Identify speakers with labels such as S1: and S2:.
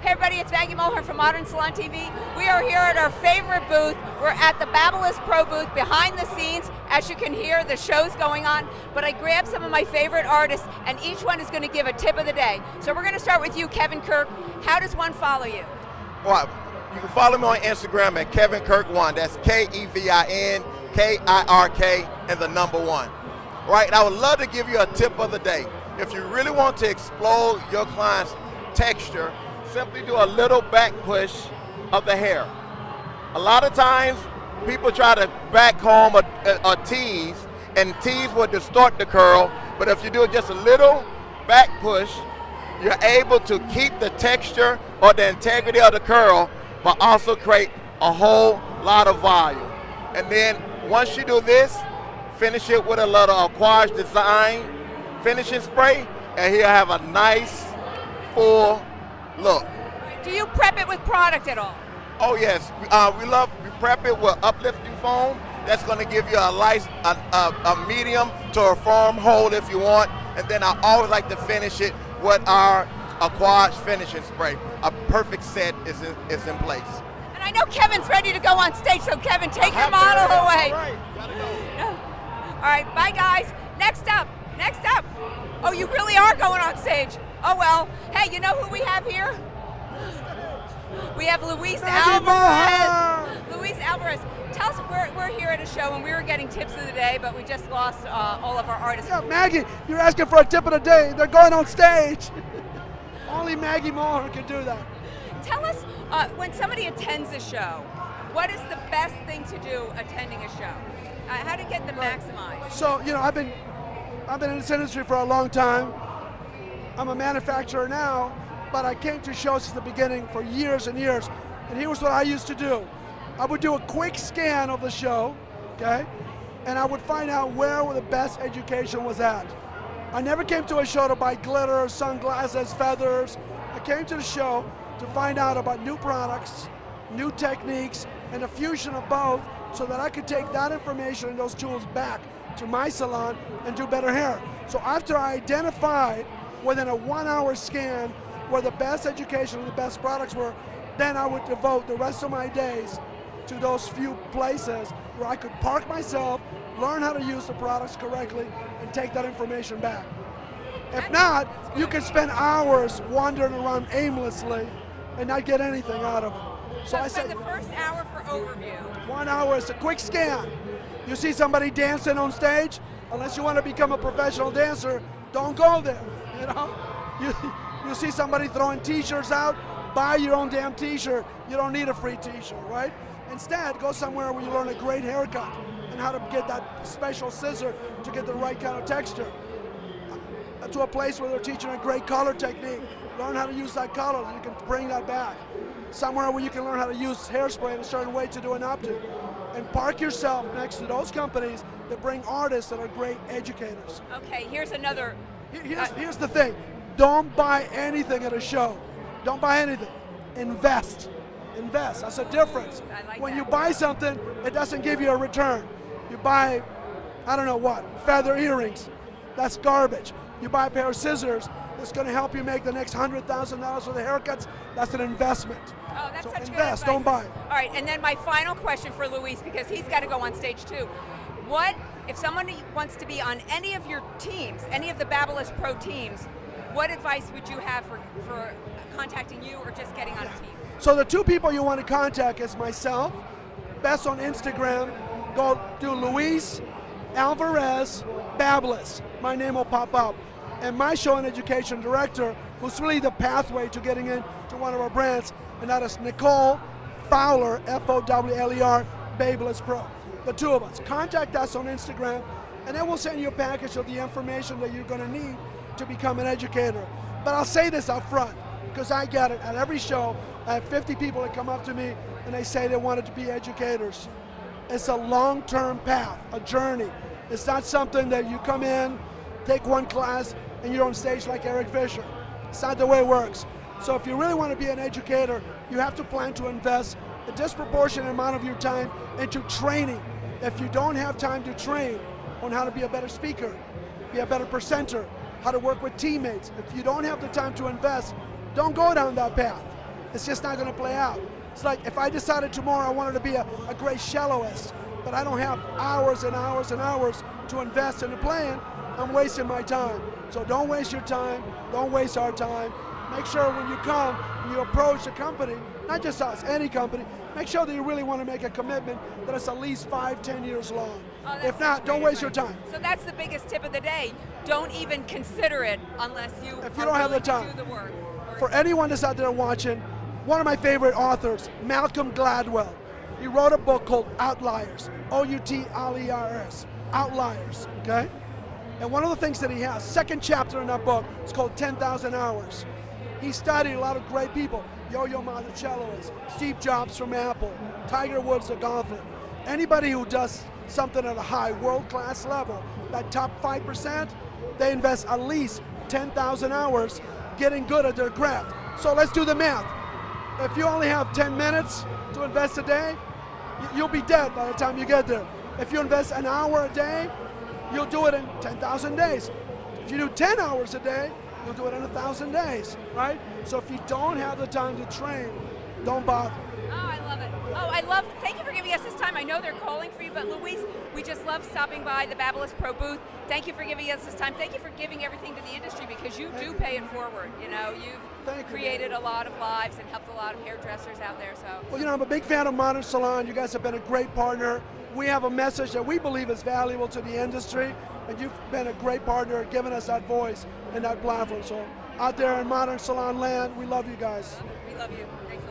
S1: Hey everybody, it's Maggie Mulhern from Modern Salon TV. We are here at our favorite booth. We're at the BabylissPRO booth behind the scenes. As you can hear, the show's going on, but I grabbed some of my favorite artists and each one is going to give a tip of the day. So we're going to start with you, Kevin Kirk. How does one follow you?
S2: Well, you can follow me on Instagram at Kevin Kirk1. That's KevinKirk and the number 1. Right, I would love to give you a tip of the day. If you really want to explode your client's texture, simply do a little back push of the hair. A lot of times, people try to back comb or tease, and tease will distort the curl, but if you do just a little back push, you're able to keep the texture or the integrity of the curl, but also create a whole lot of volume. And then, once you do this, finish it with a little Aquage Design finishing spray, and he'll have a nice, full look.
S1: Do you prep it with product at all?
S2: Oh yes, we prep it with uplifting foam. That's going to give you a nice, a medium to a firm hold if you want. And then I always like to finish it with our Aquage finishing spray. A perfect set is in place.
S1: And I know Kevin's ready to go on stage, so Kevin, take your model away.
S2: All right, gotta go.
S1: All right, bye guys. Next up. Oh, you really are going on stage. Oh well. Hey, you know who we have here? We have Luis Alvarez. Luis Alvarez. Tell us, we're here at a show and we were getting tips of the day, but we just lost all of our artists.
S3: Yeah, Maggie, you're asking for a tip of the day. They're going on stage. Only Maggie Mulhern can do that.
S1: Tell us, when somebody attends a show, what is the best thing to do attending a show? How to get them maximized?
S3: So, you know, I've been in this industry for a long time. I'm a manufacturer now, but I came to shows since the beginning for years and years. And here's what I used to do. I would do a quick scan of the show, okay? And I would find out where the best education was at. I never came to a show to buy glitter, sunglasses, feathers. I came to the show to find out about new products, new techniques, and a fusion of both so that I could take that information and those tools back to my salon and do better hair. So after I identified within a 1-hour scan where the best education and the best products were, then I would devote the rest of my days to those few places where I could park myself, learn how to use the products correctly, and take that information back. If not, you can spend hours wandering around aimlessly and not get anything out of it.
S1: So I said the first hour for overview.
S3: 1 hour is a quick scan. You see somebody dancing on stage, unless you want to become a professional dancer, don't go there. You know, you see somebody throwing T-shirts out, buy your own damn T-shirt. You don't need a free T-shirt, right? Instead, go somewhere where you learn a great haircut and how to get that special scissor to get the right kind of texture. To a place where they're teaching a great color technique. Learn how to use that color, and you can bring that back. Somewhere where you can learn how to use hairspray in a certain way to do an updo. And park yourself next to those companies that bring artists that are great educators.
S1: Okay, here's another.
S3: Here's the thing. Don't buy anything at a show. Don't buy anything. Invest. Invest. That's a difference. When you buy something, it doesn't give you a return. You buy, I don't know what, feather earrings. That's garbage. You buy a pair of scissors that's going to help you make the next $100,000 for the haircuts. That's an investment.
S1: Oh, that's
S3: so
S1: such
S3: invest,
S1: good
S3: don't buy.
S1: All right, and then my final question for Luis, because he's got to go on stage too. What, if someone wants to be on any of your teams, any of the BabylissPRO teams, what advice would you have for contacting you or just getting on a team?
S3: So the two people you want to contact is myself, best on Instagram, go do Luis Alvarez Babyliss. My name will pop up. And my show and education director, who's really the pathway to getting into one of our brands, and that is Nicole Fowler, Fowler, BabylissPRO. The two of us. Contact us on Instagram, and then we'll send you a package of the information that you're going to need to become an educator. But I'll say this up front, because I get it. At every show, I have 50 people that come up to me, and they say they wanted to be educators. It's a long-term path, a journey. It's not something that you come in, take one class, and you're on stage like Eric Fisher. It's not the way it works. So if you really want to be an educator, you have to plan to invest a disproportionate amount of your time into training. If you don't have time to train on how to be a better speaker, be a better presenter, how to work with teammates, if you don't have the time to invest, don't go down that path. it's just not going to play out. It's like if I decided tomorrow I wanted to be a great celloist, but I don't have hours and hours and hours to invest into playing, I'm wasting my time. So don't waste your time, don't waste our time. Make sure when you come, when you approach a company, not just us, any company, make sure that you really want to make a commitment that it's at least 5-10 years long.
S1: Oh,
S3: if not, don't waste your time.
S1: So that's the biggest tip of the day. Don't even consider it unless you
S3: don't have the time.
S1: To do the work.
S3: For anyone that's out there watching, one of my favorite authors, Malcolm Gladwell, he wrote a book called Outliers, O-U-T-L-E-R-S, Outliers, okay? And one of the things that he has, second chapter in that book, is called 10,000 Hours. He studied a lot of great people, Yo-Yo Ma the celloist, Steve Jobs from Apple, Tiger Woods the golfer. Anybody who does something at a high world-class level, that top 5%, they invest at least 10,000 hours getting good at their craft. So let's do the math. If you only have 10 minutes to invest a day, you'll be dead by the time you get there. If you invest an hour a day, you'll do it in 10,000 days. If you do 10 hours a day, you'll do it in 1,000 days, right? So if you don't have the time to train, don't bother.
S1: Oh, I love it. Thank you for giving us this time. I know they're calling for you, but Luis, we just love stopping by the BabylissPRO booth. Thank you for giving us this time. Thank you for giving everything to the industry, because you do pay it forward. You know, you've created a lot of lives and helped a lot of hairdressers out there. So.
S3: Well, you know, I'm a big fan of Modern Salon. You guys have been a great partner. We have a message that we believe is valuable to the industry, and you've been a great partner, giving us that voice and that platform. So out there in Modern Salon land, we love you guys.
S1: We love you. Thanks a lot.